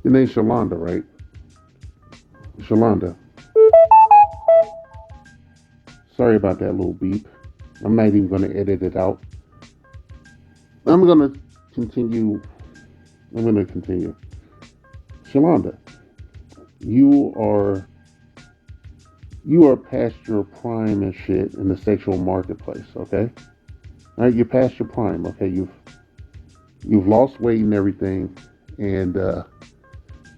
Your name's Shalonda, right? Shalonda. Sorry about that little beep. I'm not even going to edit it out. I'm going to continue. I'm going to continue. Shalonda, you are you are past your prime and shit in the sexual marketplace. Okay, all right. You're past your prime. Okay, you've lost weight and everything, and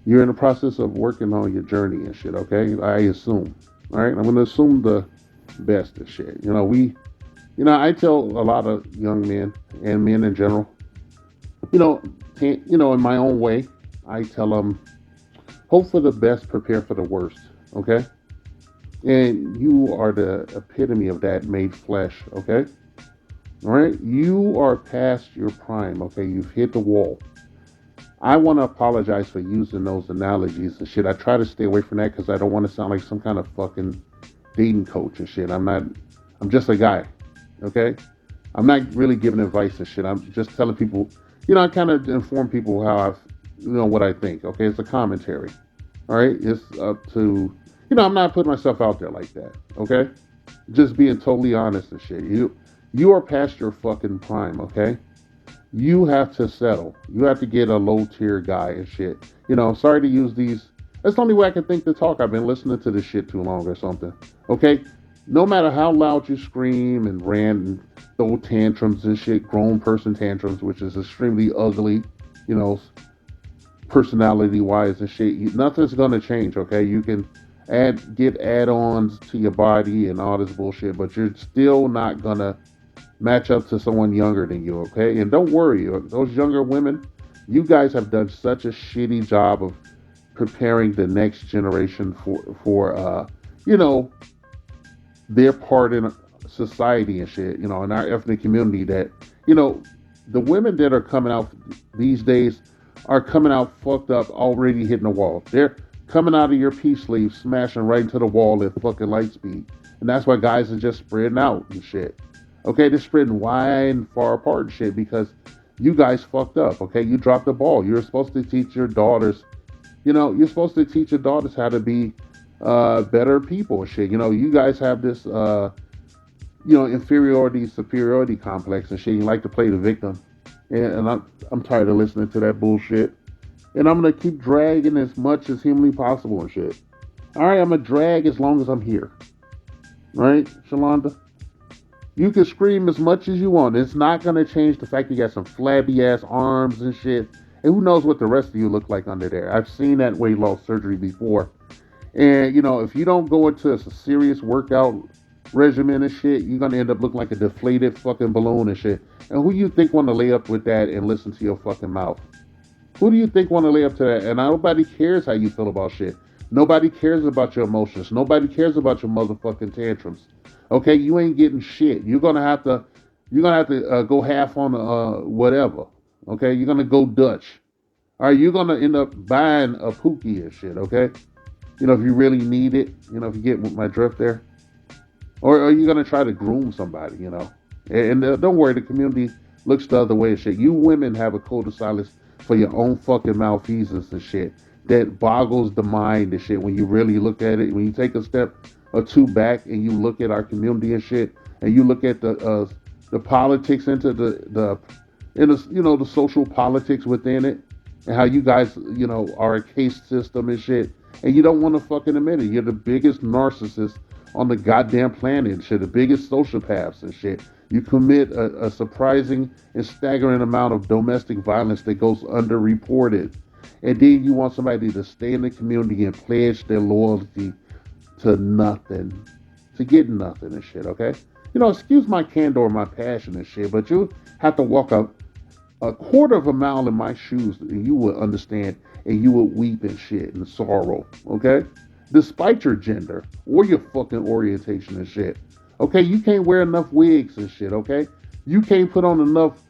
you're in the process of working on your journey and shit. Okay, I assume. All right, I'm going to assume the best and shit. I tell a lot of young men and men in general, you know, in my own way, I tell them, hope for the best, prepare for the worst. Okay, and you are the epitome of that made flesh. Okay, all right, you are past your prime. Okay, you've hit the wall. I want to apologize for using those analogies and shit. I try to stay away from that because I don't want to sound like some kind of fucking dating coach and shit. I'm not. I'm just a guy. Okay, I'm not really giving advice and shit. I'm just telling people. I kind of inform people how what I think. Okay, it's a commentary. All right, it's up to. I'm not putting myself out there like that. Okay, just being totally honest and shit. You are past your fucking prime. Okay, you have to settle. You have to get a low tier guy and shit. Sorry to use these. That's the only way I can think to talk. I've been listening to this shit too long or something. Okay? No matter how loud you scream and rant and throw tantrums and shit, grown person tantrums, which is extremely ugly, you know, personality wise and shit, nothing's gonna change, okay? You can get add-ons to your body and all this bullshit, but you're still not gonna match up to someone younger than you, okay? And don't worry, those younger women, you guys have done such a shitty job of preparing the next generation for you know their part in society and shit. In our ethnic community, that you know the women that are coming out these days are coming out fucked up, already hitting the wall. They're coming out of your peace sleeve, smashing right into the wall at fucking light speed, and that's why guys are just spreading out and shit. Okay, they're spreading wide and far apart and shit because you guys fucked up. Okay, you dropped the ball. You're supposed to teach your daughters. You're supposed to teach your daughters how to be better people and shit. You guys have this inferiority superiority complex and shit. You like to play the victim, and I'm tired of listening to that bullshit. And I'm gonna keep dragging as much as humanly possible and shit. All right, I'm gonna drag as long as I'm here. All right, Shalonda. You can scream as much as you want. It's not gonna change the fact you got some flabby ass arms and shit. And who knows what the rest of you look like under there? I've seen that weight loss surgery before. And if you don't go into a serious workout regimen and shit, you're gonna end up looking like a deflated fucking balloon and shit. And who you think want to lay up with that and listen to your fucking mouth? Who do you think want to lay up to that? And nobody cares how you feel about shit. Nobody cares about your emotions. Nobody cares about your motherfucking tantrums. Okay, you ain't getting shit. You're gonna have to go half on whatever. Okay, you're gonna go Dutch. All right, you're gonna end up buying a pookie and shit. Okay, if you really need it. If you get my drift there, or are you gonna try to groom somebody? And don't worry, the community looks the other way and shit. You women have a code of silence for your own fucking malfeasance and shit that boggles the mind and shit when you really look at it. When you take a step or two back and you look at our community and shit, and you look at the politics into the social politics within it, and how you guys are a caste system and shit, and you don't want to fucking admit it. You're the biggest narcissist on the goddamn planet and shit, the biggest sociopaths and shit. You commit a surprising and staggering amount of domestic violence that goes underreported. And then you want somebody to stay in the community and pledge their loyalty to nothing, to get nothing and shit, okay? Excuse my candor, my passion and shit, but you have to walk a quarter of a mile in my shoes and you would understand and you would weep and shit in sorrow, okay? Despite your gender or your fucking orientation and shit. Okay, you can't wear enough wigs and shit, okay? You can't put on enough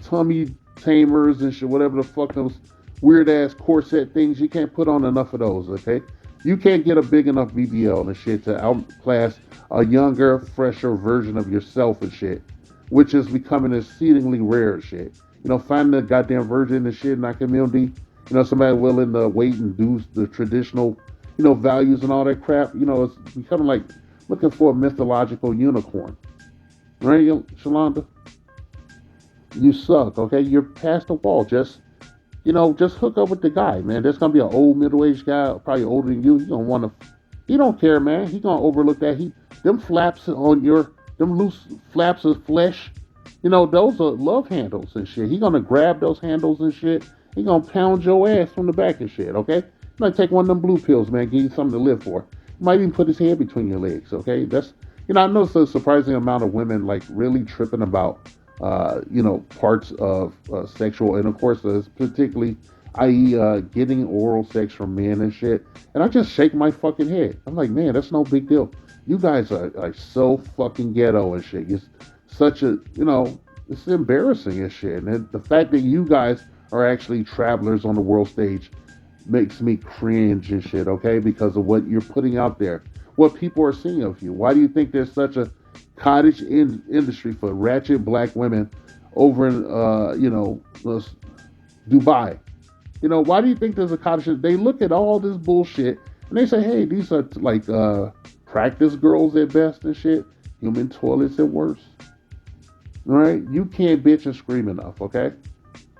tummy tamers and shit, whatever the fuck those weird ass corset things. You can't put on enough of those, okay? You can't get a big enough BBL and shit to outclass a younger, fresher version of yourself and shit, which is becoming exceedingly rare and shit. Finding a goddamn virgin and shit in our community Somebody willing to wait and do the traditional, values and all that crap. It's becoming like looking for a mythological unicorn, right, Shalonda? You suck. Okay, you're past the wall. Just hook up with the guy, man. There's gonna be an old middle-aged guy, probably older than you. You gonna want to. He don't care, man. He gonna overlook that. Them flaps on them loose flaps of flesh. Those are love handles and shit. He gonna grab those handles and shit. He gonna pound your ass from the back and shit. Okay. He might take one of them blue pills, man. Give you something to live for. He might even put his head between your legs. Okay. I noticed a surprising amount of women like really tripping about parts of sexual intercourse, particularly, i.e., getting oral sex from men and shit. And I just shake my fucking head. I'm like, man, that's no big deal. You guys are so fucking ghetto and shit. It's such a, it's embarrassing and shit. And the fact that you guys are actually travelers on the world stage makes me cringe and shit, okay? Because of what you're putting out there, what people are seeing of you. Why do you think there's such a cottage industry for ratchet black women over in, Dubai? Why do you think there's a cottage? They look at all this bullshit and they say, hey, these are like practice girls at best and shit, human toilets at worst. All right? You can't bitch and scream enough, okay?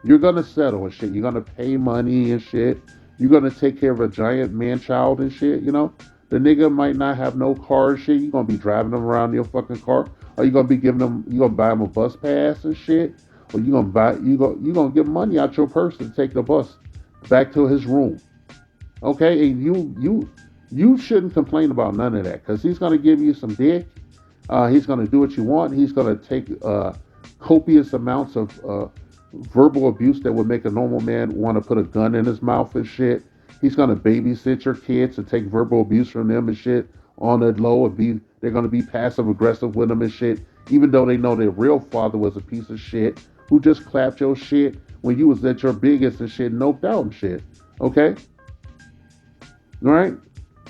You're gonna settle and shit. You're gonna pay money and shit. You're gonna take care of a giant man child and shit. The nigga might not have no car and shit. You're gonna be driving them around in your fucking car. Or you gonna be giving them. You gonna buy them a bus pass and shit. Or you gonna give money out your purse to take the bus back to his room. Okay, and you shouldn't complain about none of that because he's gonna give you some dick. He's gonna do what you want. He's gonna take copious amounts of verbal abuse that would make a normal man want to put a gun in his mouth and shit. He's gonna babysit your kids and take verbal abuse from them and shit on the low and they're gonna be passive aggressive with them and shit, even though they know their real father was a piece of shit who just clapped your shit when you was at your biggest and shit, noped out and shit. Okay? All right?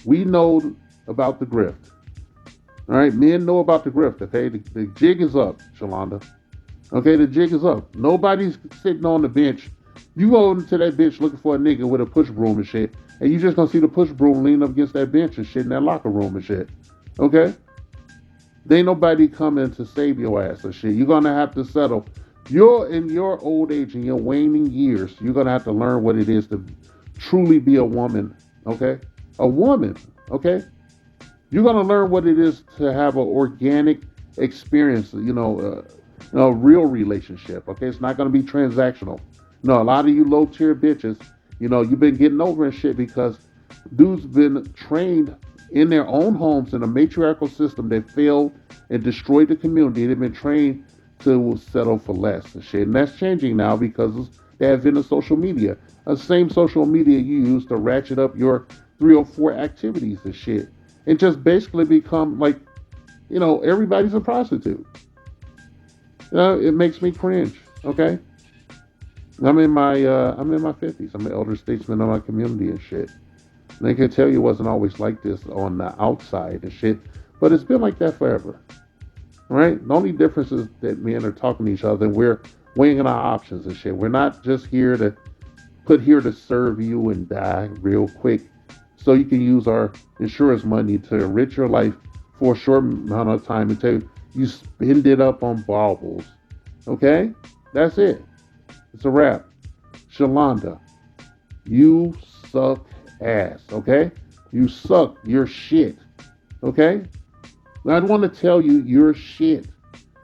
We know about the grift. All right? Men know about the grift, okay? The jig is up, Shalonda. Okay, the jig is up. Nobody's sitting on the bench. You go into that bench looking for a nigga with a push broom and shit, and you just gonna see the push broom lean up against that bench and shit in that locker room and shit. Okay? There ain't nobody coming to save your ass and shit. You're gonna have to settle. You're in your old age and your waning years. You're gonna have to learn what it is to truly be a woman. Okay? A woman. Okay? You're gonna learn what it is to have an organic experience. A real relationship. Okay, it's not going to be transactional. No, a lot of you low tier bitches, you've been getting over and shit because dudes been trained in their own homes in a matriarchal system that failed and destroyed the community. They've been trained to settle for less and shit, and that's changing now because of the advent of social media. The same social media you use to ratchet up your 304 activities and shit, and just basically become like, everybody's a prostitute. It makes me cringe. Okay, I'm in my 50s. I'm an elder statesman of my community and shit. And I can tell you it wasn't always like this on the outside and shit, but it's been like that forever. Right? The only difference is that men are talking to each other and we're weighing our options and shit. We're not just here to serve you and die real quick so you can use our insurance money to enrich your life for a short amount of time until you spend it up on baubles. Okay? That's it. It's a wrap. Shalonda, you suck ass. Okay? You suck. You're shit. Okay? I want to tell you you're shit.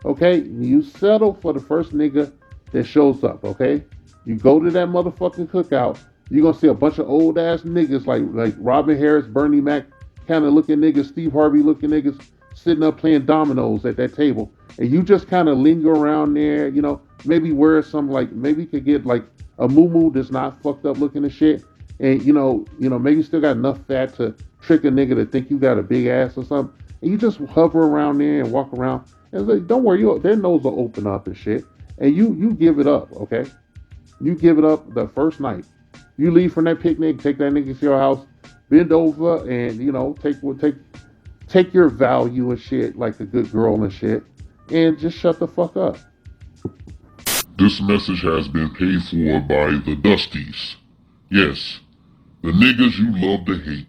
Okay? You settle for the first nigga that shows up. Okay? You go to that motherfucking cookout. You're going to see a bunch of old ass niggas like Robin Harris, Bernie Mac kind of looking niggas, Steve Harvey looking niggas sitting up playing dominoes at that table. And you just kind of linger around there, maybe wear some maybe you could get like a moo that's not fucked up looking and shit. And maybe you still got enough fat to trick a nigga to think you got a big ass or something. And you just hover around there and walk around. And it's like, don't worry, their nose will open up and shit. And you give it up, okay? You give it up the first night. You leave from that picnic, take that nigga to your house, bend over, and take your value and shit like a good girl and shit, and just shut the fuck up. This message has been paid for by the Dusties. Yes, the niggas you love to hate.